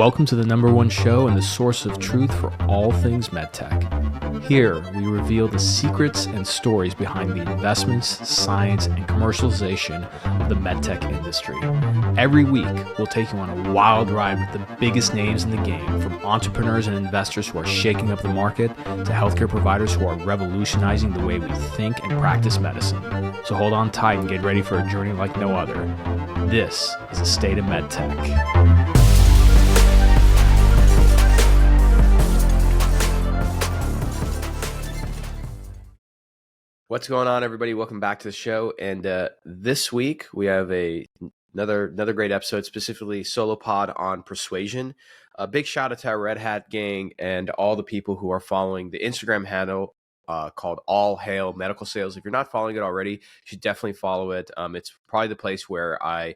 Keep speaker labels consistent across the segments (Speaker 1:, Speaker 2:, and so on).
Speaker 1: Welcome to the #1 show and the source of truth for all things MedTech. Here, we reveal the secrets and stories behind the investments, science, and commercialization of the MedTech industry. Every week, we'll take you on a wild ride with the biggest names in the game, from entrepreneurs and investors who are shaking up the market to healthcare providers who are revolutionizing the way we think and practice medicine. So hold on tight and get ready for a journey like no other. This is the State of MedTech.
Speaker 2: What's going on, everybody? Welcome back to the show. And this week we have another great episode, specifically solo pod on Persuasion. A big shout out to our Red Hat gang and all the people who are following the Instagram handle called All Hail Medical Sales. If you're not following it already, you should definitely follow it. It's probably the place where I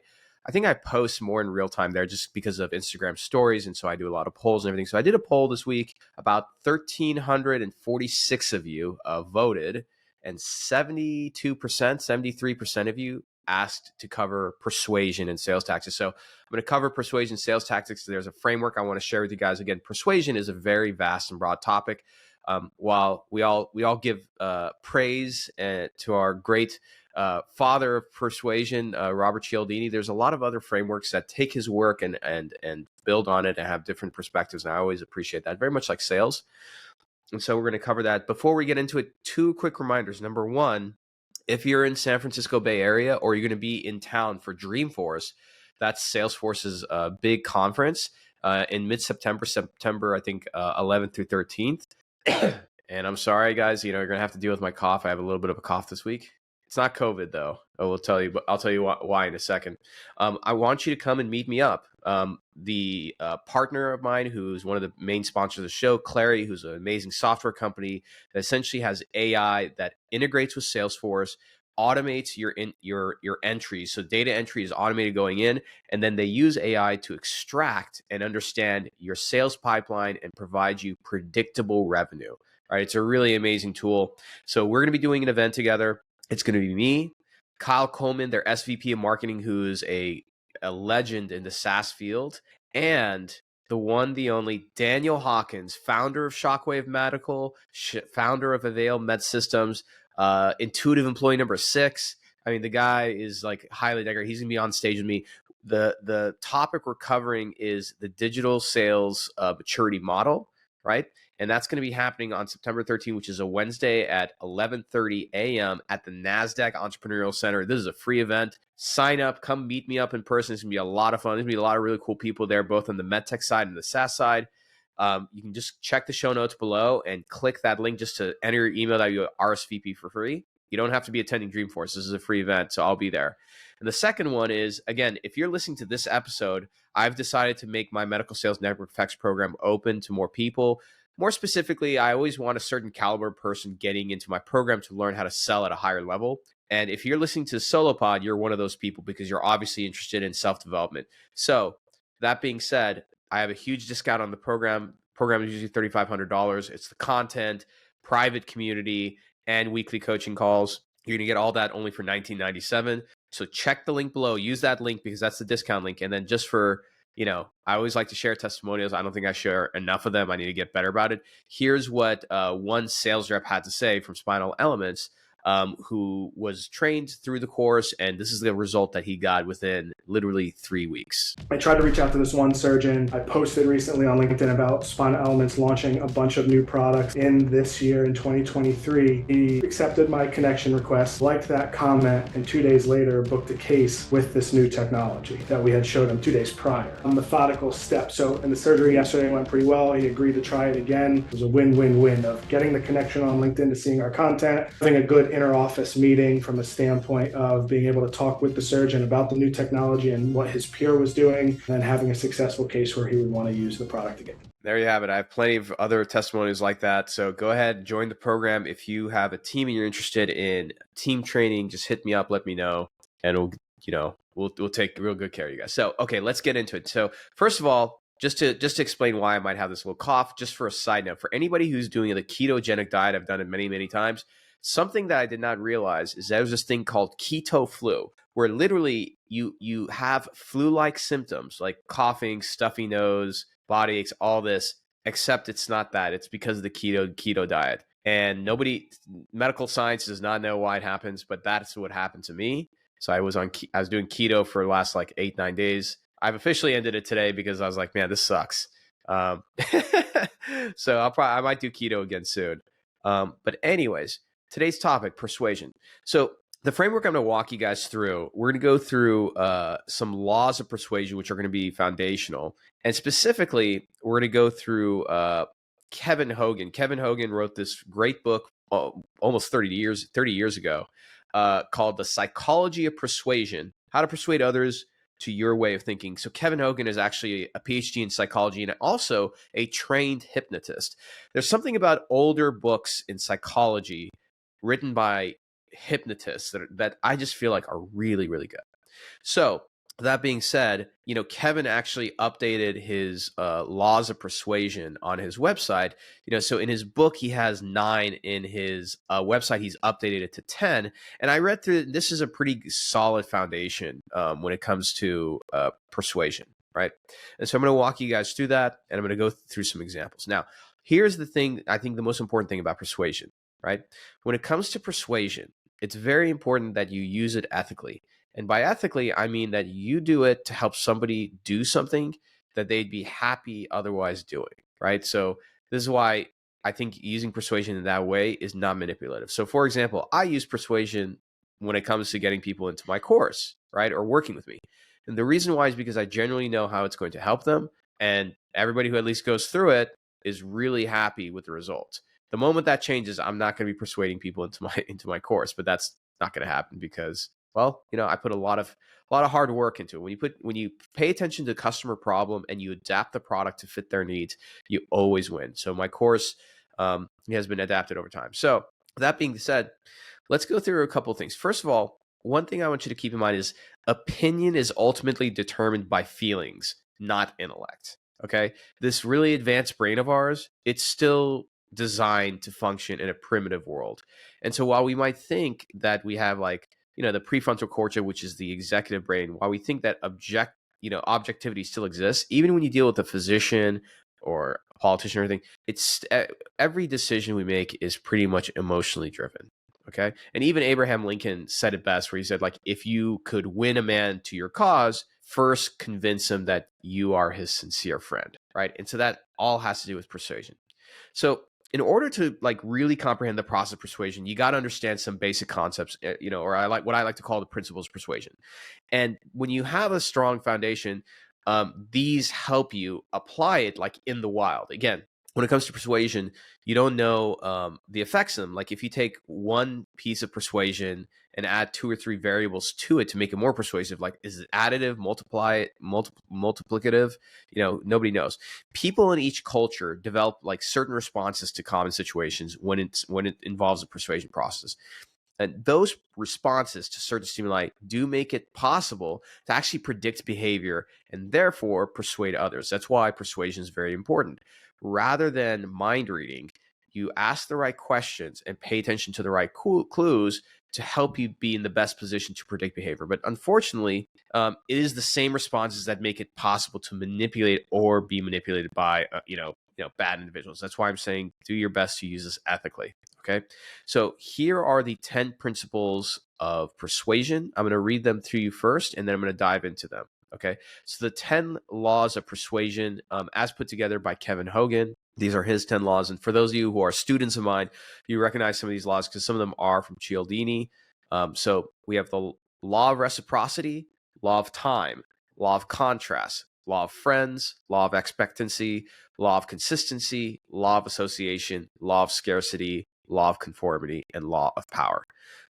Speaker 2: think I post more in real time there just because of Instagram stories. And so I do a lot of polls and everything. So I did a poll this week. About 1,346 of you voted. And 72%, 73% of you asked to cover persuasion and sales tactics. So I'm going to cover persuasion, sales tactics. There's a framework I want to share with you guys. Again, persuasion is a very vast and broad topic. While we all give praise to our great father of persuasion, Robert Cialdini, there's a lot of other frameworks that take his work and build on it and have different perspectives. And I always appreciate that, very much like sales. And so we're going to cover that. Before we get into it, two quick reminders. Number one, if you're in San Francisco Bay Area or you're going to be in town for Dreamforce, that's Salesforce's big conference in mid-September, September, I think 11th through 13th. And I'm sorry, guys, you're going to have to deal with my cough. I have a little bit of a cough this week. It's not COVID, though. I'll tell you why in a second. I want you to come and meet me up. The partner of mine, who's one of the main sponsors of the show, Clary, who's an amazing software company that essentially has AI that integrates with Salesforce, automates your entries. So data entry is automated going in, and then they use AI to extract and understand your sales pipeline and provide you predictable revenue. All right, it's a really amazing tool. So we're going to be doing an event together. It's going to be me, Kyle Coleman, their SVP of marketing, who's a legend in the SaaS field, and the one, the only Daniel Hawkins, founder of Shockwave Medical, founder of Avail Med Systems, intuitive employee number 6. I mean, the guy is like highly decorated. He's going to be on stage with me. The topic we're covering is the digital sales maturity model, right? And that's going to be happening on September 13th, which is a Wednesday at 11:30 a.m. at the NASDAQ Entrepreneurial Center. This is a free event. Sign up, come meet me up in person. It's going to be a lot of fun. There's going to be a lot of really cool people there, both on the MedTech side and the SaaS side. You can just check the show notes below and click that link just to enter your email that you RSVP for free. You don't have to be attending Dreamforce. This is a free event, so I'll be there. And the second one is, again, if you're listening to this episode, I've decided to make my Medical Sales Network Effects program open to more people. More specifically, I always want a certain caliber person getting into my program to learn how to sell at a higher level. And if you're listening to SoloPod, you're one of those people because you're obviously interested in self-development. So that being said, I have a huge discount on the program. Program is usually $3,500. It's the content, private community, and weekly coaching calls. You're going to get all that only for $19.97. So check the link below. Use that link because that's the discount link. And then just for I always like to share testimonials. I don't think I share enough of them. I need to get better about it. Here's what one sales rep had to say from Spinal Elements, who was trained through the course, and this is the result that he got within literally 3 weeks.
Speaker 3: I tried to reach out to this one surgeon. I posted recently on LinkedIn about Spinal Elements launching a bunch of new products in this year, in 2023. He accepted my connection request, liked that comment, and 2 days later booked a case with this new technology that we had showed him 2 days prior. A methodical step. So in the surgery yesterday went pretty well. He agreed to try it again. It was a win-win-win of getting the connection on LinkedIn to seeing our content, having a good inter-office meeting from a standpoint of being able to talk with the surgeon about the new technology and what his peer was doing, and then having a successful case where he would want to use the product again.
Speaker 2: There you have it. I have plenty of other testimonies like that. So go ahead, join the program. If you have a team and you're interested in team training, just hit me up, let me know, and we'll take real good care of you guys. So, okay, let's get into it. So first of all, just to explain why I might have this little cough, just for a side note, for anybody who's doing the ketogenic diet, I've done it many, many times. Something that I did not realize is there's this thing called keto flu, where literally you have flu-like symptoms like coughing, stuffy nose, body aches, all this, except it's not that. It's because of the keto diet. And medical science does not know why it happens, but that's what happened to me. So I was doing keto for the last like 8-9 days. I've officially ended it today because I was like, man, this sucks. So I might do keto again soon. But anyways, today's topic, persuasion. So the framework I'm going to walk you guys through, we're going to go through some laws of persuasion, which are going to be foundational. And specifically, we're going to go through Kevin Hogan. Kevin Hogan wrote this great book almost 30 years ago called The Psychology of Persuasion, How to Persuade Others to Your Way of Thinking. So Kevin Hogan is actually a PhD in psychology and also a trained hypnotist. There's something about older books in psychology written by hypnotists that I just feel like are really, really good. So that being said, Kevin actually updated his laws of persuasion on his website. So in his book, he has 9. In his website, he's updated it to 10. And I read through it. This is a pretty solid foundation when it comes to persuasion, right? And so I'm going to walk you guys through that, and I'm going to go through some examples. Now, here's the thing, I think the most important thing about persuasion, right? When it comes to persuasion, it's very important that you use it ethically. And by ethically, I mean that you do it to help somebody do something that they'd be happy otherwise doing, right? So this is why I think using persuasion in that way is not manipulative. So for example, I use persuasion when it comes to getting people into my course, right? Or working with me. And the reason why is because I generally know how it's going to help them. And everybody who at least goes through it is really happy with the results. The moment that changes, I'm not going to be persuading people into my course, but that's not going to happen because, well, I put a lot of hard work into it. When you pay attention to the customer problem and you adapt the product to fit their needs, you always win. So my course has been adapted over time. So that being said, let's go through a couple of things. First of all, one thing I want you to keep in mind is opinion is ultimately determined by feelings, not intellect. Okay, this really advanced brain of ours, it's still designed to function in a primitive world. And so while we might think that we have the prefrontal cortex, which is the executive brain, while we think that objectivity still exists, even when you deal with a physician or a politician or anything, it's every decision we make is pretty much emotionally driven. Okay. And even Abraham Lincoln said it best, where he said, if you could win a man to your cause, first convince him that you are his sincere friend. Right. And so that all has to do with persuasion. So in order to really comprehend the process of persuasion, you got to understand some basic concepts, or what I like to call the principles of persuasion. And when you have a strong foundation, these help you apply it in the wild. Again, when it comes to persuasion, you don't know the effects of them. If you take one piece of persuasion and add 2 or 3 variables to it to make it more persuasive, is it additive, multiplicative? Nobody knows. People in each culture develop certain responses to common situations when it involves a persuasion process. And those responses to certain stimuli do make it possible to actually predict behavior and therefore persuade others. That's why persuasion is very important. Rather than mind reading, you ask the right questions and pay attention to the right clues to help you be in the best position to predict behavior. But unfortunately, it is the same responses that make it possible to manipulate or be manipulated by, bad individuals. That's why I'm saying do your best to use this ethically. Okay. So here are the 10 principles of persuasion. I'm going to read them to you first, and then I'm going to dive into them. Okay. So the 10 laws of persuasion, as put together by Kevin Hogan, these are his 10 laws. And for those of you who are students of mine, you recognize some of these laws because some of them are from Cialdini. So we have the law of reciprocity, law of time, law of contrast, law of friends, law of expectancy, law of consistency, law of association, law of scarcity, law of conformity, and law of power.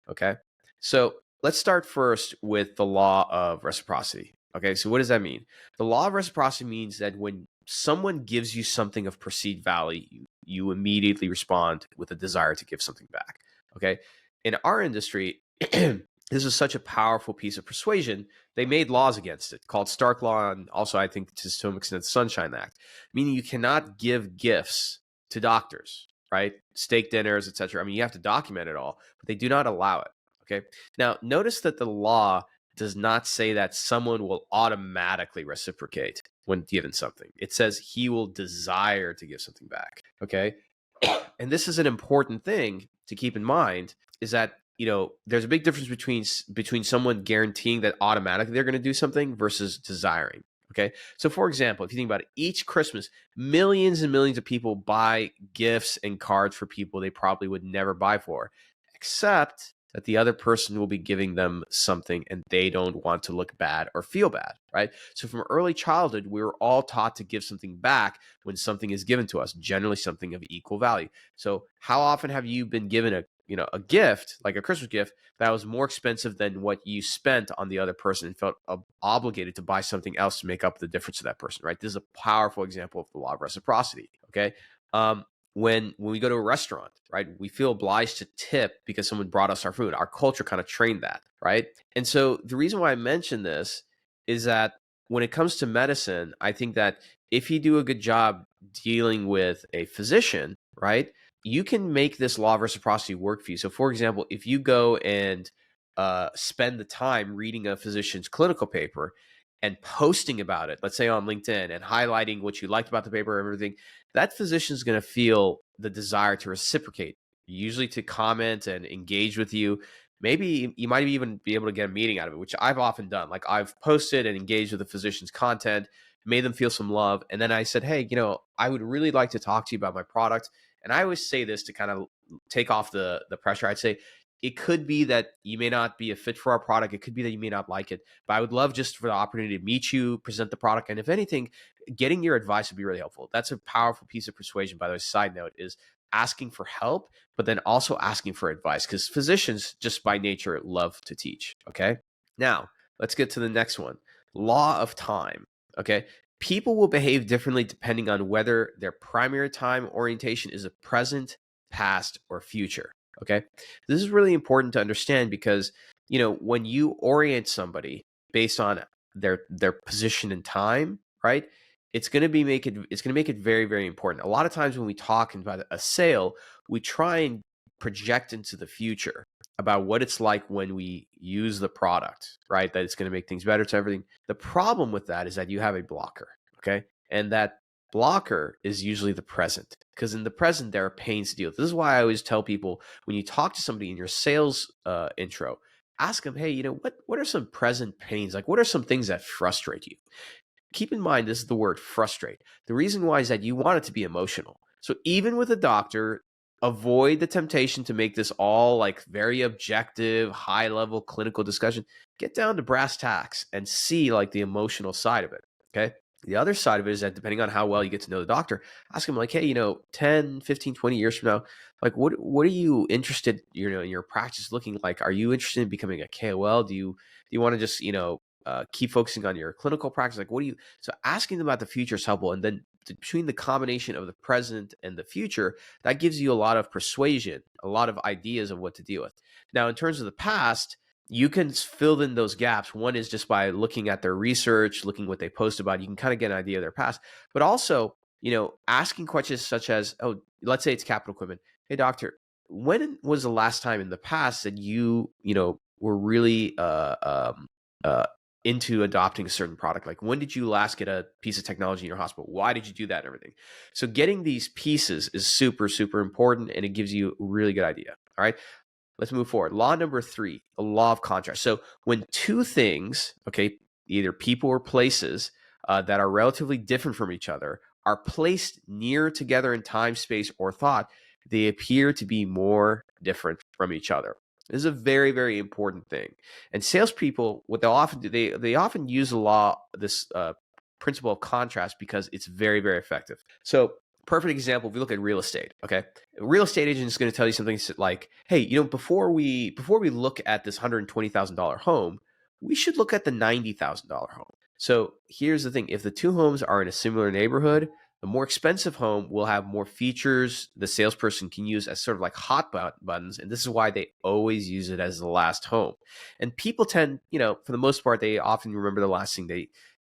Speaker 2: Okay. So let's start first with the law of reciprocity. Okay, so what does that mean? The law of reciprocity means that when someone gives you something of perceived value, you immediately respond with a desire to give something back. Okay, in our industry, this is such a powerful piece of persuasion. They made laws against it called Stark Law, and also I think to some extent the Sunshine Act, meaning you cannot give gifts to doctors, right? Steak dinners, etc. I mean, you have to document it all, but they do not allow it. Okay, now notice that the law does not say that someone will automatically reciprocate. when given something. It says he will desire to give something back. Okay. And this is an important thing to keep in mind, is that, there's a big difference between someone guaranteeing that automatically they're going to do something versus desiring. Okay. So for example, if you think about it, each Christmas, millions and millions of people buy gifts and cards for people they probably would never buy for, except that the other person will be giving them something and they don't want to look bad or feel bad, right? So from early childhood, we were all taught to give something back when something is given to us, generally something of equal value. So how often have you been given a gift, like a Christmas gift, that was more expensive than what you spent on the other person and felt obligated to buy something else to make up the difference to that person, right? This is a powerful example of the law of reciprocity, okay? When we go to a restaurant, right, we feel obliged to tip because someone brought us our food. Our culture kind of trained that, right? And so the reason why I mention this is that when it comes to medicine, I think that if you do a good job dealing with a physician, right, you can make this law of reciprocity work for you. So for example, if you go and spend the time reading a physician's clinical paper and posting about it, let's say on LinkedIn, and highlighting what you liked about the paper and everything, that physician is going to feel the desire to reciprocate, usually to comment and engage with you. Maybe you might even be able to get a meeting out of it, which I've often done. Like I've posted and engaged with the physician's content, made them feel some love. And then I said, hey, I would really like to talk to you about my product. And I always say this to kind of take off the pressure. I'd say, it could be that you may not be a fit for our product. It could be that you may not like it, but I would love just for the opportunity to meet you, present the product. And if anything, getting your advice would be really helpful. That's a powerful piece of persuasion, by the way. Side note is asking for help, but then also asking for advice, because physicians just by nature love to teach. Okay. Now let's get to the next one. Law of time. Okay. People will behave differently depending on whether their primary time orientation is a present, past, or future. Okay. This is really important to understand because, when you orient somebody based on their position in time, right? It's going to make it very, very important. A lot of times when we talk about a sale, we try and project into the future about what it's like when we use the product, right? That it's going to make things better to everything. The problem with that is that you have a blocker. Okay. And that blocker is usually the present, because in the present there are pains to deal with. This is why I always tell people, when you talk to somebody in your sales intro, ask them, hey, what are some present pains? Like, what are some things that frustrate you? Keep in mind, this is the word frustrate. The reason why is that you want it to be emotional. So even with a doctor, avoid the temptation to make this all like very objective, high level clinical discussion. Get down to brass tacks and see like the emotional side of it. Okay. The other side of it is that depending on how well you get to know the doctor, ask him like, hey, 10, 15, 20 years from now, like what are you interested, in your practice looking like? Are you interested in becoming a KOL? Do you want to just, keep focusing on your clinical practice? Like, so asking them about the future is helpful. And then between the combination of the present and the future, that gives you a lot of persuasion, a lot of ideas of what to deal with. Now, in terms of the past, you can fill in those gaps. One is just by looking at their research, looking what they post about. You can kind of get an idea of their past, but also, asking questions such as, oh, let's say it's capital equipment. Hey, doctor, when was the last time in the past that you were really into adopting a certain product? Like, when did you last get a piece of technology in your hospital? Why did you do that and everything? So getting these pieces is super, super important, and it gives you a really good idea. All right. Let's move forward. Law number 3, the law of contrast. So when two things, okay, either people or places that are relatively different from each other are placed near together in time, space, or thought, they appear to be more different from each other. This is a very, very important thing. And salespeople, what they'll often do, they often use this principle of contrast because it's very, very effective. So perfect example, if we look at real estate, okay? A real estate agent is going to tell you something like, hey, before we look at this $120,000 home, we should look at the $90,000 home. So here's the thing. If the two homes are in a similar neighborhood, the more expensive home will have more features the salesperson can use as sort of like hot buttons. And this is why they always use it as the last home. And people tend, for the most part, they often remember the last thing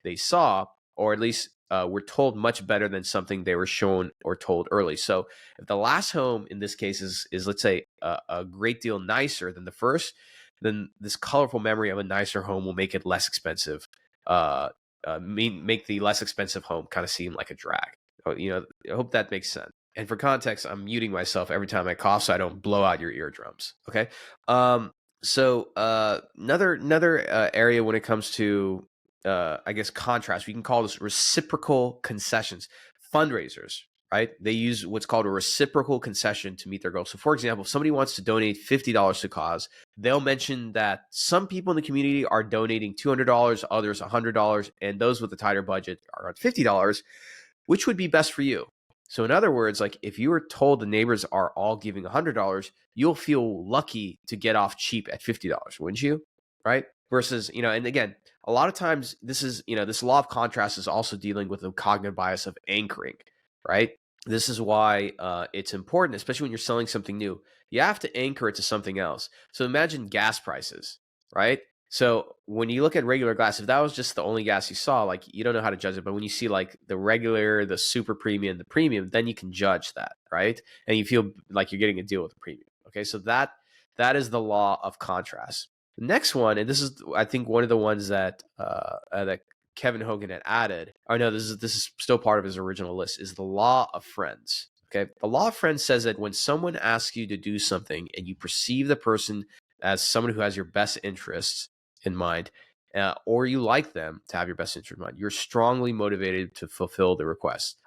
Speaker 2: they saw, or at least were told much better than something they were shown or told early. So if the last home in this case is let's say a great deal nicer than the first, then this colorful memory of a nicer home will make it less expensive make the less expensive home kind of seem like a drag. I hope that makes sense. And for context, I'm muting myself every time I cough so I don't blow out your eardrums. Okay. So another area when it comes to I guess contrast, we can call this reciprocal concessions. Fundraisers, right? They use what's called a reciprocal concession to meet their goals. So for example, if somebody wants to donate $50 to cause, they'll mention that some people in the community are donating $200, others $100, and those with a tighter budget are at $50. Which would be best for you? So in other words, like if you were told the neighbors are all giving $100, you'll feel lucky to get off cheap at $50, wouldn't you? Right? Versus, and again, a lot of times this is, this law of contrast is also dealing with the cognitive bias of anchoring, right? This is why it's important, especially when you're selling something new. You have to anchor it to something else. So imagine gas prices, right? So when you look at regular gas, if that was just the only gas you saw, like you don't know how to judge it. But when you see like the regular, the super premium, the premium, then you can judge that, right? And you feel like you're getting a deal with the premium. Okay, so that is the law of contrast. The next one, and this is I think one of the ones that that Kevin Hogan had added, or no, this is still part of his original list, is the law of friends. Okay, the law of friends says that when someone asks you to do something and you perceive the person as someone who has your best interests in mind, or you like them to have your best interest in mind, you're strongly motivated to fulfill the request.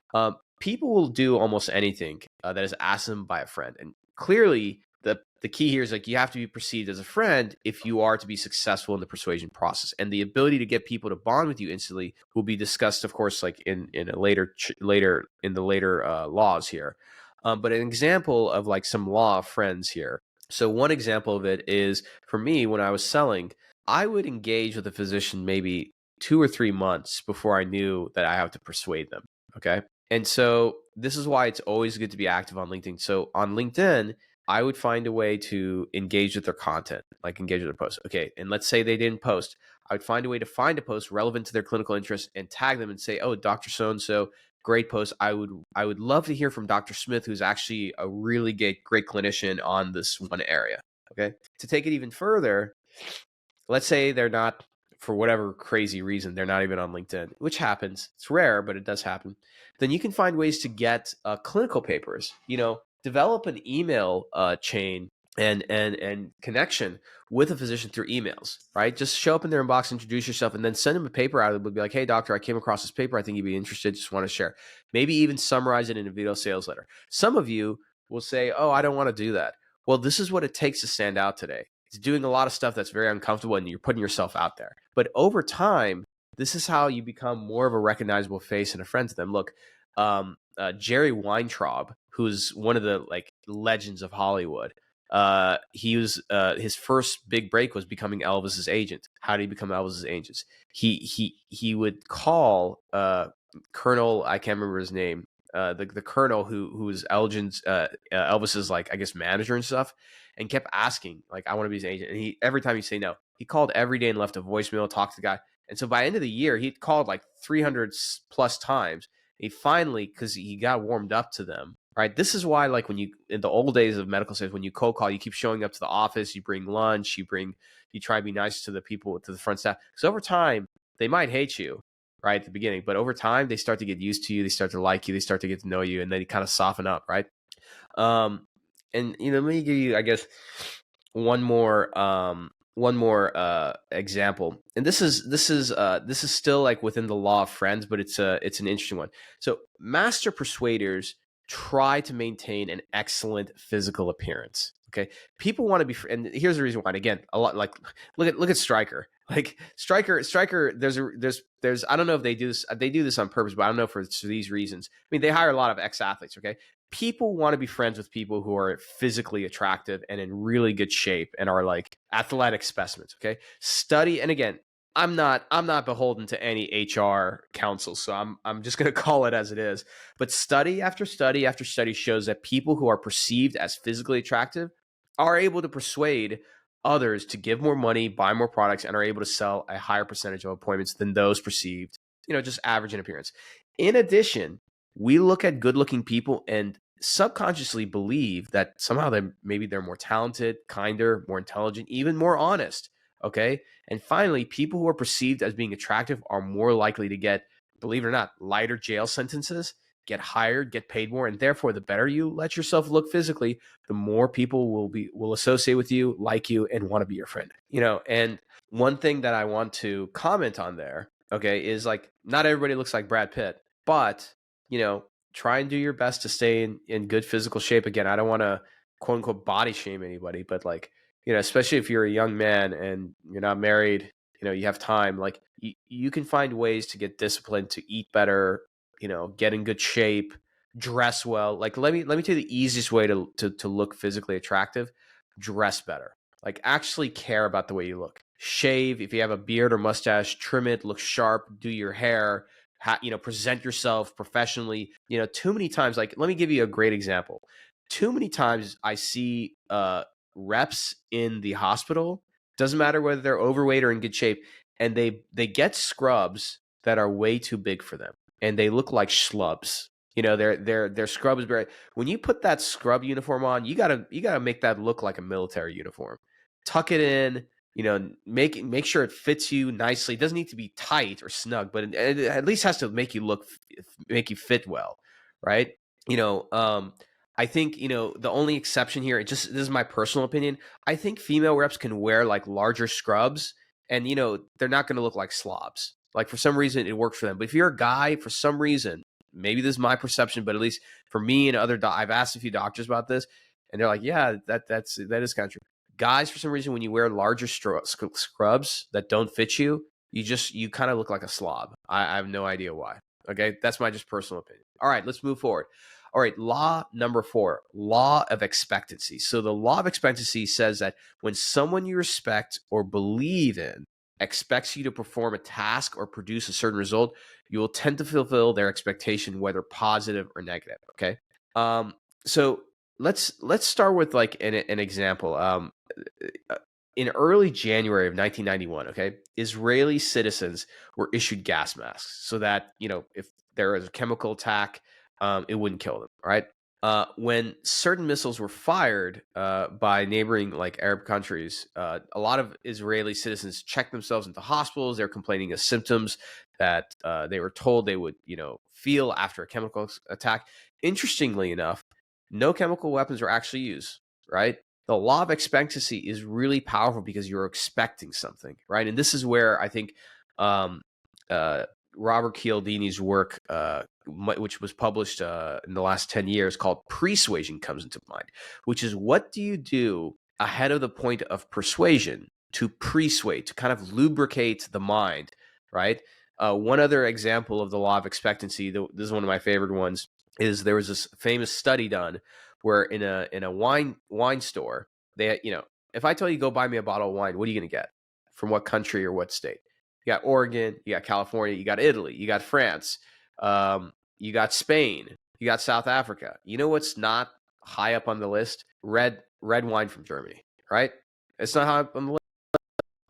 Speaker 2: People will do almost anything that is asked them by a friend. And clearly, the key here is like you have to be perceived as a friend if you are to be successful in the persuasion process. And the ability to get people to bond with you instantly will be discussed, of course, like in a later laws here. But an example of like some law of friends here. So one example of it is for me when I was selling, I would engage with a physician maybe 2 or 3 months before I knew that I have to persuade them. Okay. And so this is why it's always good to be active on LinkedIn. So on LinkedIn, I would find a way to engage with their content, like engage with their posts. Okay. And let's say they didn't post. I would find a way to find a post relevant to their clinical interest and tag them and say, oh, Dr. So-and-so, great post. I would love to hear from Dr. Smith, who's actually a really great clinician on this one area. Okay. To take it even further, let's say they're not, for whatever crazy reason, they're not even on LinkedIn, which happens. It's rare, but it does happen. Then you can find ways to get clinical papers, develop an email chain and connection with a physician through emails, right? Just show up in their inbox, introduce yourself, and then send them a paper out of it. Be like, hey, doctor, I came across this paper. I think you'd be interested. Just want to share. Maybe even summarize it in a video sales letter. Some of you will say, oh, I don't want to do that. Well, this is what it takes to stand out today. It's doing a lot of stuff that's very uncomfortable and you're putting yourself out there. But over time, this is how you become more of a recognizable face and a friend to them. Look, Jerry Weintraub, who's one of the like legends of Hollywood, he was his first big break was becoming Elvis's agent. How did he become Elvis's agent? He would call Colonel, I can't remember his name, the colonel who was Elvis's like I guess manager and stuff, and kept asking like I want to be his agent. And every time he'd say no, he called every day and left a voicemail, talked to the guy. And so by the end of the year, he'd called like 300 plus times. He finally, because he got warmed up to them, right? This is why, like when you, in the old days of medical sales, when you cold call, you keep showing up to the office, you bring lunch, you try to be nice to the people, to the front staff. Because over time, they might hate you, right, at the beginning. But over time, they start to get used to you. They start to like you. They start to get to know you. And then you kind of soften up, right? And, let me give you, I guess, one more example, and this is still like within the law of friends, but it's an interesting one. So master persuaders try to maintain an excellent physical appearance. Okay, people want to be, and here's the reason why. And again, a lot like look at Stryker. Like Stryker. There's I don't know if they do this. They do this on purpose, but I don't know for these reasons. I mean, they hire a lot of ex-athletes. Okay. People want to be friends with people who are physically attractive and in really good shape and are like athletic specimens. Okay. Study. And again, I'm not beholden to any HR counsel. So I'm just going to call it as it is. But study after study after study shows that people who are perceived as physically attractive are able to persuade others to give more money, buy more products, and are able to sell a higher percentage of appointments than those perceived, just average in appearance. In addition, we look at good-looking people and subconsciously believe that somehow they're more talented, kinder, more intelligent, even more honest Okay. And finally, people who are perceived as being attractive are more likely to get, believe it or not, lighter jail sentences, get hired, get paid more. And therefore, the better you let yourself look physically, the more people will associate with you, like you, and want to be your friend. And one thing that I want to comment on there, okay, is like, not everybody looks like Brad Pitt, but, try and do your best to stay in good physical shape. Again, I don't want to quote unquote body shame anybody, but like, especially if you're a young man and you're not married, you have time, like you can find ways to get disciplined, to eat better, get in good shape, dress well. Like, let me tell you the easiest way to look physically attractive: dress better. Like, actually care about the way you look. Shave. If you have a beard or mustache, trim it, look sharp, do your hair, present yourself professionally. Too many times, like, let me give you a great example. Too many times I see reps in the hospital, doesn't matter whether they're overweight or in good shape, and they get scrubs that are way too big for them, and they look like schlubs. Their scrubs. When you put that scrub uniform on, you gotta make that look like a military uniform. Tuck it in. Make sure it fits you nicely. It doesn't need to be tight or snug, but it at least has to make you fit well, right? I think, the only exception here, this is my personal opinion, I think female reps can wear like larger scrubs and, they're not going to look like slobs. Like, for some reason it works for them. But if you're a guy, for some reason, maybe this is my perception, but at least for me and I've asked a few doctors about this, and they're like, yeah, that is kind of true. Guys, for some reason, when you wear larger scrubs that don't fit you, you kind of look like a slob. I have no idea why. Okay, that's my just personal opinion. All right, let's move forward. All right, law number 4, law of expectancy. So the law of expectancy says that when someone you respect or believe in expects you to perform a task or produce a certain result, you will tend to fulfill their expectation, whether positive or negative. Okay. So let's start with like an example. In early January of 1991, okay, Israeli citizens were issued gas masks so that, if there was a chemical attack, it wouldn't kill them, right? When certain missiles were fired by neighboring like Arab countries, a lot of Israeli citizens checked themselves into hospitals. They're complaining of symptoms that they were told they would, feel after a chemical attack. Interestingly enough, no chemical weapons were actually used, right? The law of expectancy is really powerful because you're expecting something, right? And this is where I think Robert Cialdini's work, which was published in the last 10 years, called Persuasion, comes into mind, which is, what do you do ahead of the point of persuasion to persuade, to kind of lubricate the mind, right? One other example of the law of expectancy, this is one of my favorite ones, is there was this famous study done where in a wine store, they, if I tell you go buy me a bottle of wine, what are you going to get? From what country or what state? You got Oregon, you got California, you got Italy, you got France, you got Spain, you got South Africa. You know what's not high up on the list? Red wine from Germany, right? It's not high up on the list.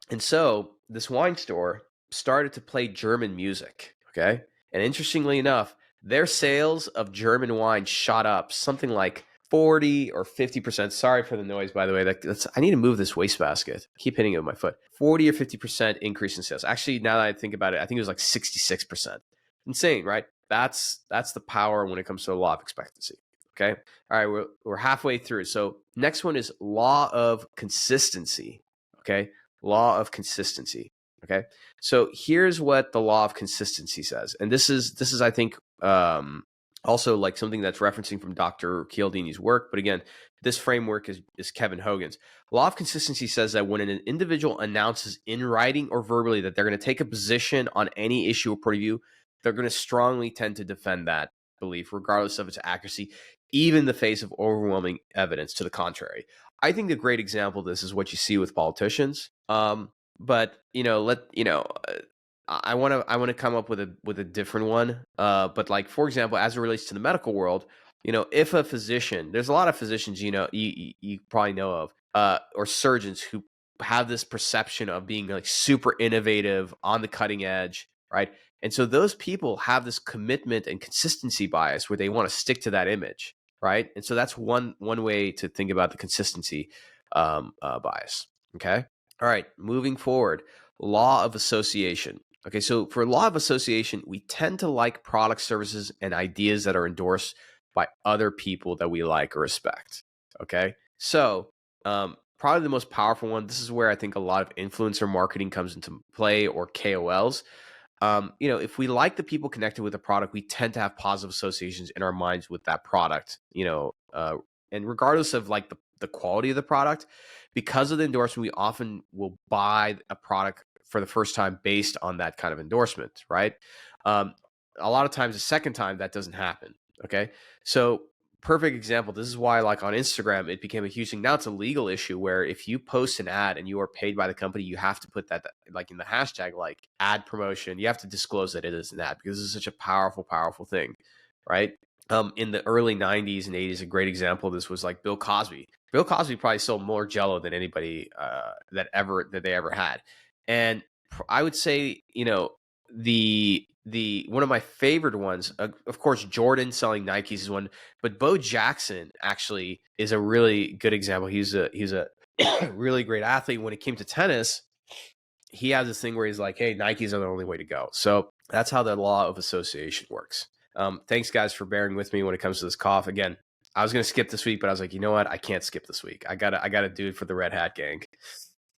Speaker 2: And so this wine store started to play German music, okay? And interestingly enough, their sales of German wine shot up something like 40 or 50%. Sorry for the noise, by the way. I need to move this wastebasket. I keep hitting it with my foot. 40 or 50% increase in sales. Actually, now that I think about it, I think it was like 66%. Insane, right? That's the power when it comes to the law of expectancy. Okay. All right. We're halfway through. So next one is law of consistency. Okay. Law of consistency. Okay. So here's what the law of consistency says. And this is, I think, also like something that's referencing from Dr. Cialdini's work. But again, this framework is Kevin Hogan's. Law of consistency says that when an individual announces in writing or verbally that they're going to take a position on any issue or point of view, they're going to strongly tend to defend that belief, regardless of its accuracy, even in the face of overwhelming evidence to the contrary. I think a great example of this is what you see with politicians. But I want to come up with a different one. But like, for example, as it relates to the medical world, if a physician, there's a lot of physicians, you probably know of, or surgeons who have this perception of being like super innovative, on the cutting edge, right? And so those people have this commitment and consistency bias where they want to stick to that image, right? And so that's one way to think about the consistency bias. Okay. All right, moving forward, law of association. Okay, so for law of association, we tend to like products, services, and ideas that are endorsed by other people that we like or respect. Okay, so probably the most powerful one, this is where I think a lot of influencer marketing comes into play, or KOLs. If we like the people connected with the product, we tend to have positive associations in our minds with that product, and regardless of like the quality of the product, because of the endorsement, we often will buy a product for the first time based on that kind of endorsement, right? A lot of times, the second time, that doesn't happen. Okay. So perfect example. This is why, like on Instagram, it became a huge thing. Now it's a legal issue where if you post an ad and you are paid by the company, you have to put that like in the hashtag, like ad promotion. You have to disclose that it is an ad, because it's such a powerful, powerful thing, right? In the early 90s and 80s, a great example of this was like Bill Cosby. Bill Cosby probably sold more Jell-O than anybody that they ever had. And I would say, the one of my favorite ones, of course, Jordan selling Nikes is one, but Bo Jackson actually is a really good example. He's a really great athlete. When it came to tennis, he has this thing where he's like, hey, Nikes are the only way to go. So that's how the law of association works. Thanks, guys, for bearing with me when it comes to this cough. Again, I was going to skip this week, but I was like, you know what? I can't skip this week. I gotta do it for the Red Hat Gang.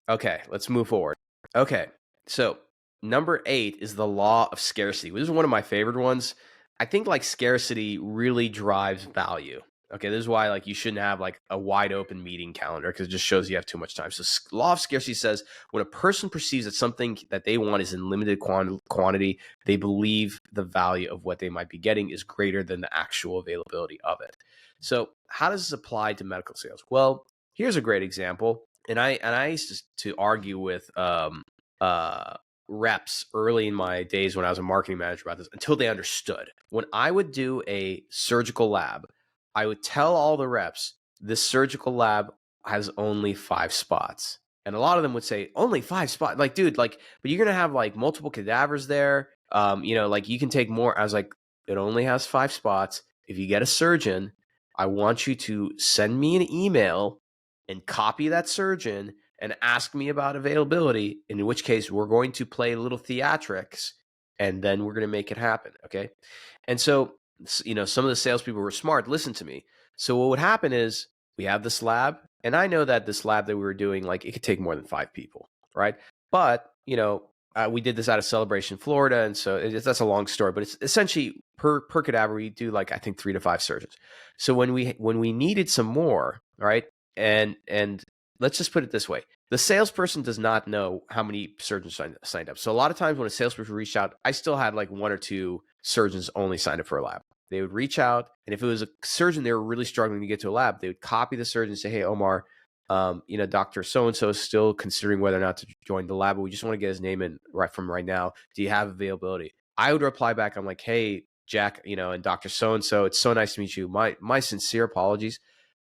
Speaker 2: Okay, let's move forward. Okay, so number 8 is the law of scarcity. This is one of my favorite ones. I think like scarcity really drives value. Okay, this is why like you shouldn't have like a wide open meeting calendar, because it just shows you have too much time. So law of scarcity says when a person perceives that something that they want is in limited quantity, they believe the value of what they might be getting is greater than the actual availability of it. So how does this apply to medical sales? Well, here's a great example. And I used to argue with reps early in my days when I was a marketing manager about this, until they understood. When I would do a surgical lab, I would tell all the reps, this surgical lab has only 5 spots. And a lot of them would say, only 5 spots? Like, dude, like, but you're going to have like multiple cadavers there. Like you can take more. I was like, it only has 5 spots. If you get a surgeon, I want you to send me an email and copy that surgeon and ask me about availability, in which case we're going to play little theatrics and then we're going to make it happen. Okay. And so, some of the salespeople were smart. Listen to me. So what would happen is we have this lab, and I know that this lab that we were doing, like it could take more than 5 people. Right. But, we did this out of Celebration, Florida. And so that's a long story, but it's essentially per cadaver, we do like, I think 3 to 5 surgeons. So when we needed some more, right. And let's just put it this way. The salesperson does not know how many surgeons signed up. So a lot of times when a salesperson reached out, I still had like 1 or 2 surgeons only signed up for a lab. They would reach out, and if it was a surgeon they were really struggling to get to a lab, they would copy the surgeon and say, hey, Omar, Dr. So-and-so is still considering whether or not to join the lab, but we just want to get his name in right now. Do you have availability? I would reply back. I'm like, hey, Jack, and Dr. So-and-so, it's so nice to meet you. My sincere apologies.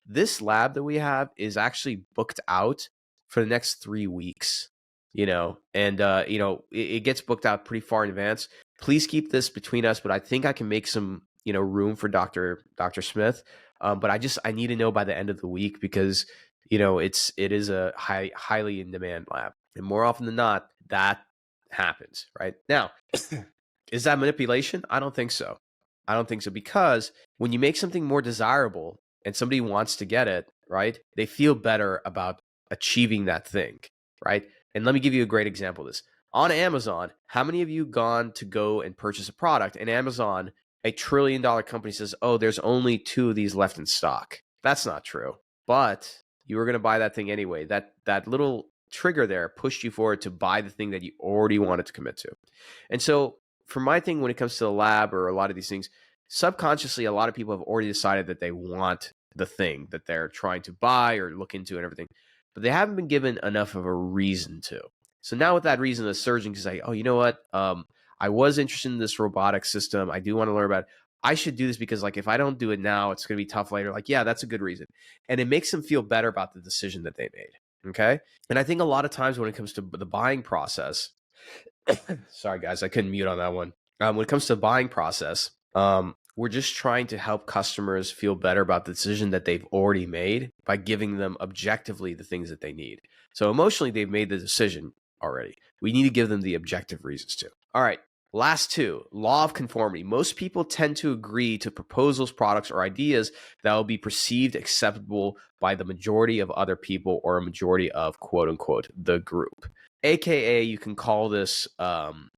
Speaker 2: This lab that we have is actually booked out for the next 3 weeks, it gets booked out pretty far in advance. Please keep this between us, but I think I can make some, room for Dr. Smith. But I need to know by the end of the week, because, it is a highly in demand lab. And more often than not, that happens right now. Is that manipulation? I don't think so. Because when you make something more desirable and somebody wants to get it, right, they feel better about achieving that thing, right? And let me give you a great example of this. On Amazon, how many of you gone to go and purchase a product, and Amazon, a $1 trillion company, says, oh, there's only 2 of these left in stock? That's not true. But you were going to buy that thing anyway. That little trigger there pushed you forward to buy the thing that you already wanted to commit to. And so for my thing, when it comes to the lab or a lot of these things, subconsciously, a lot of people have already decided that they want the thing that they're trying to buy or look into and everything, but they haven't been given enough of a reason to. So now with that reason, the surgeon can say, oh, you know what? I was interested in this robotic system. I do want to learn about it. I should do this because, like, if I don't do it now, it's going to be tough later. Like, yeah, that's a good reason. And it makes them feel better about the decision that they made. Okay. And I think a lot of times when it comes to the buying process, sorry, guys, I couldn't mute on that one. When it comes to the buying process, we're just trying to help customers feel better about the decision that they've already made by giving them objectively the things that they need. So emotionally, they've made the decision already. We need to give them the objective reasons to. All right. Last two, law of conformity. Most people tend to agree to proposals, products, or ideas that will be perceived acceptable by the majority of other people or a majority of quote unquote the group. AKA, you can call this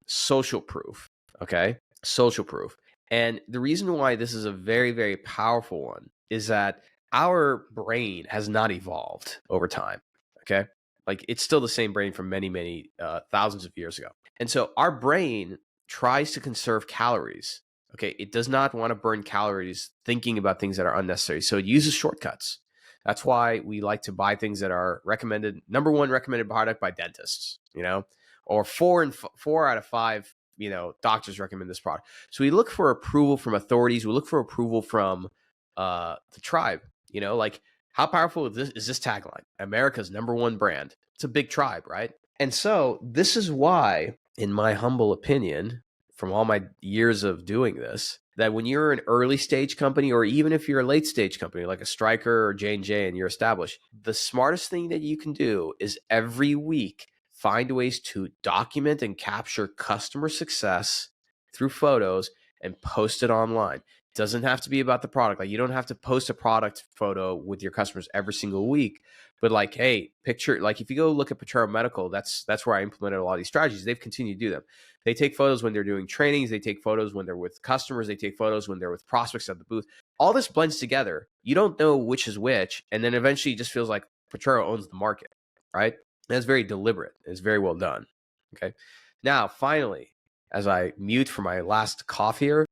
Speaker 2: social proof. Okay. Social proof. And the reason why this is a very, very powerful one is that our brain has not evolved over time. Okay. Like it's still the same brain from many, many thousands of years ago. And so our brain tries to conserve calories. Okay. It does not want to burn calories thinking about things that are unnecessary. So it uses shortcuts. That's why we like to buy things that are recommended, number one recommended product by dentists, or 4 out of 5, doctors recommend this product. So we look for approval from authorities. We look for approval from the tribe, like how powerful is this tagline? America's number one brand. It's a big tribe, right? And so this is why, in my humble opinion, from all my years of doing this, that when you're an early stage company, or even if you're a late stage company like a Stryker or J&J and you're established, the smartest thing that you can do is every week find ways to document and capture customer success through photos and post it online. It doesn't have to be about the product. Like you don't have to post a product photo with your customers every single week, but like, hey, picture, like if you go look at Potrero Medical, that's where I implemented a lot of these strategies. They've continued to do them. They take photos when they're doing trainings. They take photos when they're with customers. They take photos when they're with prospects at the booth. All this blends together. You don't know which is which. And then eventually it just feels like Potrero owns the market, right? And that's very deliberate. It's very well done. Okay. Now, finally, as I mute for my last cough here,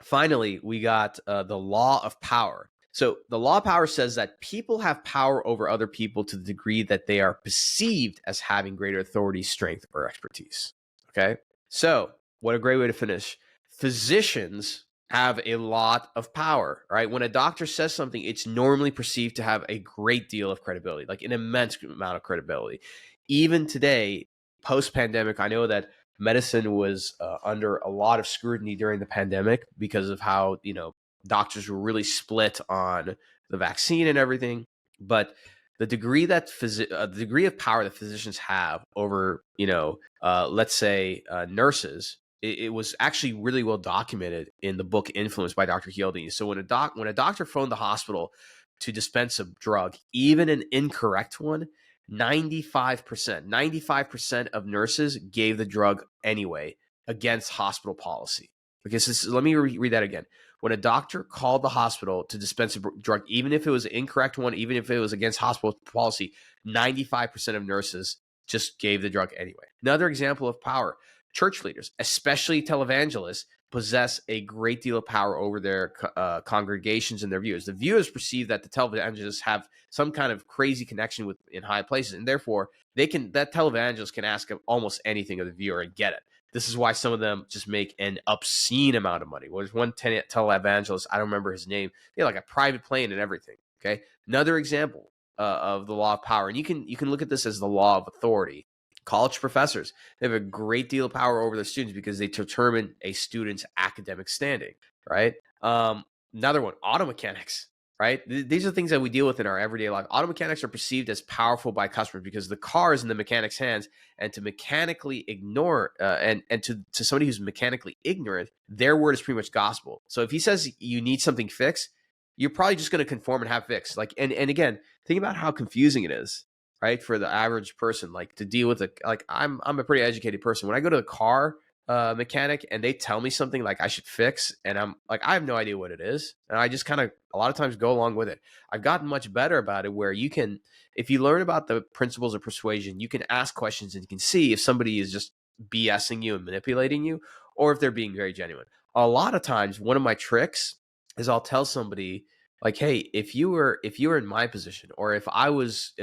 Speaker 2: finally, we got the law of power. So the law of power says that people have power over other people to the degree that they are perceived as having greater authority, strength, or expertise. Okay. So what a great way to finish. Physicians have a lot of power, right? When a doctor says something, it's normally perceived to have a great deal of credibility, like an immense amount of credibility. Even today, post-pandemic, I know that medicine was under a lot of scrutiny during the pandemic because of how, doctors were really split on the vaccine and everything. But the degree that the degree of power that physicians have over, let's say nurses, it was actually really well documented in the book Influence by Dr. Cialdini. So when a doctor phoned the hospital to dispense a drug, even an incorrect one, 95% of nurses gave the drug anyway against hospital policy. Because let me read that again. When a doctor called the hospital to dispense a drug, even if it was an incorrect one, even if it was against hospital policy, 95% of nurses just gave the drug anyway. Another example of power, church leaders, especially televangelists, possess a great deal of power over their congregations and their viewers. The viewers perceive that the televangelists have some kind of crazy connection in high places, and therefore that televangelist can ask almost anything of the viewer and get it. This is why some of them just make an obscene amount of money. Well, there's one televangelist, I don't remember his name. They had like a private plane and everything. Okay, another example of the law of power, and you can look at this as the law of authority. College professors, they have a great deal of power over their students because they determine a student's academic standing, right? Another one, auto mechanics, right? These are things that we deal with in our everyday life. Auto mechanics are perceived as powerful by customers because the car is in the mechanic's hands, and to mechanically ignore, and to somebody who's mechanically ignorant, their word is pretty much gospel. So if he says you need something fixed, you're probably just going to conform and have fixed. Like, and again, think about how confusing it is, right, for the average person, like to deal with I'm a pretty educated person. When I go to the car mechanic and they tell me something like I should fix, and I'm like, I have no idea what it is, and I just kind of a lot of times go along with it. I've gotten much better about it, where you can, if you learn about the principles of persuasion, you can ask questions and you can see if somebody is just BSing you and manipulating you, or if they're being very genuine. A lot of times, one of my tricks is I'll tell somebody, like, hey, if you were in my position, or if I was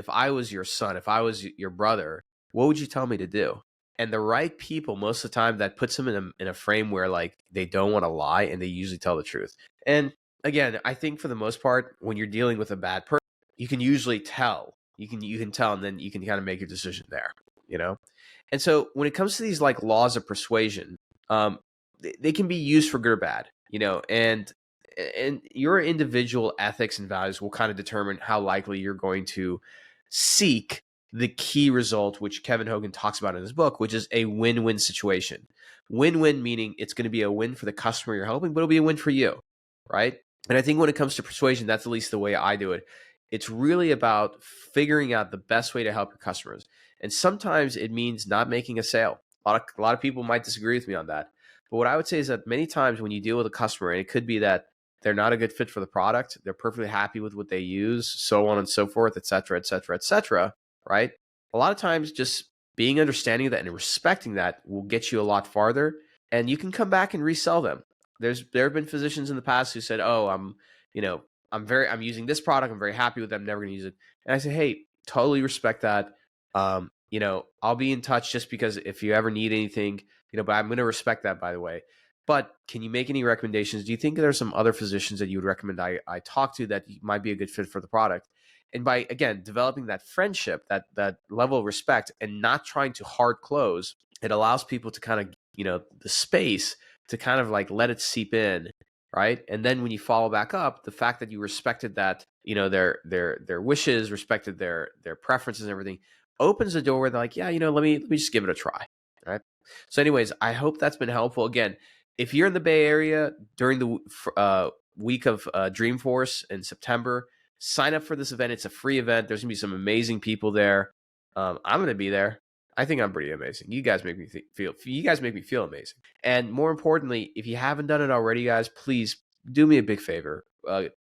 Speaker 2: your son, if I was your brother, what would you tell me to do? And the right people, most of the time, that puts them in a frame where like they don't want to lie, and they usually tell the truth. And again, I think for the most part, when you're dealing with a bad person, you can usually tell. You can tell, and then you can kind of make your decision there, And so when it comes to these like laws of persuasion, they can be used for good or bad. and your individual ethics and values will kind of determine how likely you're going to seek the key result, which Kevin Hogan talks about in his book, which is a win-win situation. Win-win meaning it's going to be a win for the customer you're helping, but it'll be a win for you, right? And I think when it comes to persuasion, that's at least the way I do it. It's really about figuring out the best way to help your customers. And sometimes it means not making a sale. A lot of people might disagree with me on that. But what I would say is that many times when you deal with a customer, and it could be that they're not a good fit for the product, they're perfectly happy with what they use, so on and so forth, et cetera, et cetera, et cetera, right? A lot of times just being understanding of that and respecting that will get you a lot farther, and you can come back and resell them. There have been physicians in the past who said, "Oh, I'm using this product. I'm very happy with it. I'm never going to use it." And I say, "Hey, totally respect that. I'll be in touch just because if you ever need anything, but I'm going to respect that, by the way. But can you make any recommendations? Do you think there's some other physicians that you would recommend I talk to that might be a good fit for the product?" And by, again, developing that friendship, that level of respect, and not trying to hard close, it allows people to kind of, the space to kind of like let it seep in, right? And then when you follow back up, the fact that you respected that, their wishes, respected their preferences and everything, opens the door where they're like, yeah, let me just give it a try, right? So anyways, I hope that's been helpful. Again, if you're in the Bay Area during the week of Dreamforce in September, sign up for this event. It's a free event. There's going to be some amazing people there. I'm going to be there. I think I'm pretty amazing. You guys make me feel amazing. And more importantly, if you haven't done it already, guys, please do me a big favor.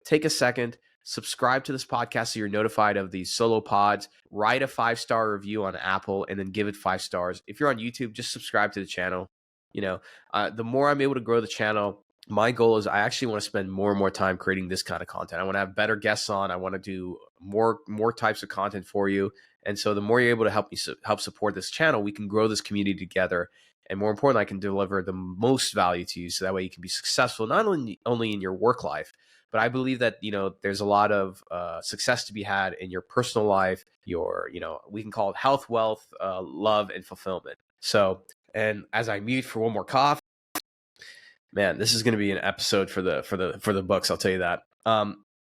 Speaker 2: Take a second, subscribe to this podcast so you're notified of these solo pods. Write a 5-star review on Apple and then give it 5 stars. If you're on YouTube, just subscribe to the channel. The more I'm able to grow the channel, my goal is I actually want to spend more and more time creating this kind of content. I want to have better guests on. I want to do more types of content for you. And so the more you're able to help support this channel, we can grow this community together. And more importantly, I can deliver the most value to you so that way you can be successful, not only in your work life, but I believe that, there's a lot of success to be had in your personal life, your, we can call it health, wealth, love, and fulfillment. So, and as I mute for one more cough, man, this is going to be an episode for the books. I'll tell you that.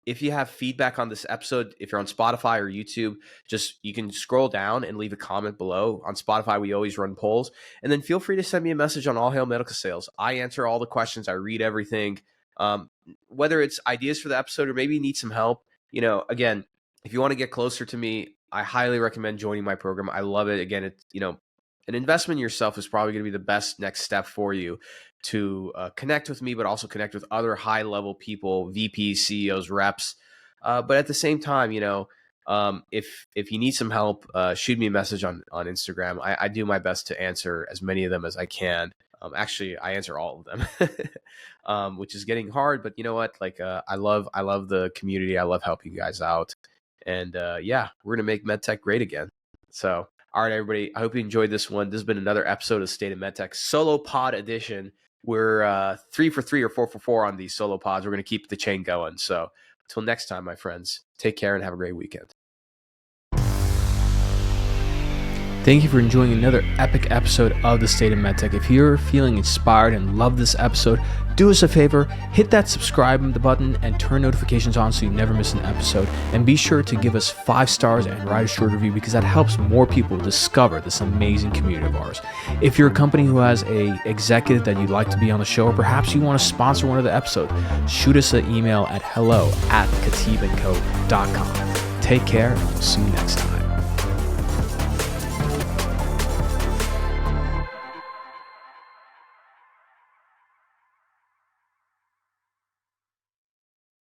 Speaker 2: If you have feedback on this episode, if you're on Spotify or YouTube, you can scroll down and leave a comment below. On Spotify, we always run polls. And then feel free to send me a message on All Hail Medical Sales. I answer all the questions. I read everything. Whether it's ideas for the episode or maybe you need some help, again, if you want to get closer to me, I highly recommend joining my program. I love it. Again, it's, an investment in yourself is probably going to be the best next step for you to connect with me, but also connect with other high-level people, VPs, CEOs, reps. But at the same time, if you need some help, shoot me a message on Instagram. I do my best to answer as many of them as I can. Actually, I answer all of them, which is getting hard. But you know what? I love the community. I love helping you guys out. And we're going to make MedTech great again. So, all right, everybody. I hope you enjoyed this one. This has been another episode of State of MedTech Solo Pod Edition. We're 3 for 3 or 4 for 4 on these solo pods. We're going to keep the chain going. So until next time, my friends, take care and have a great weekend.
Speaker 1: Thank you for enjoying another epic episode of the State of MedTech. If you're feeling inspired and love this episode, do us a favor, hit that subscribe button and turn notifications on so you never miss an episode. And be sure to give us 5 stars and write a short review because that helps more people discover this amazing community of ours. If you're a company who has a executive that you'd like to be on the show, or perhaps you want to sponsor one of the episodes, shoot us an email at hello@khateebandco.com. Take care and we'll see you next time.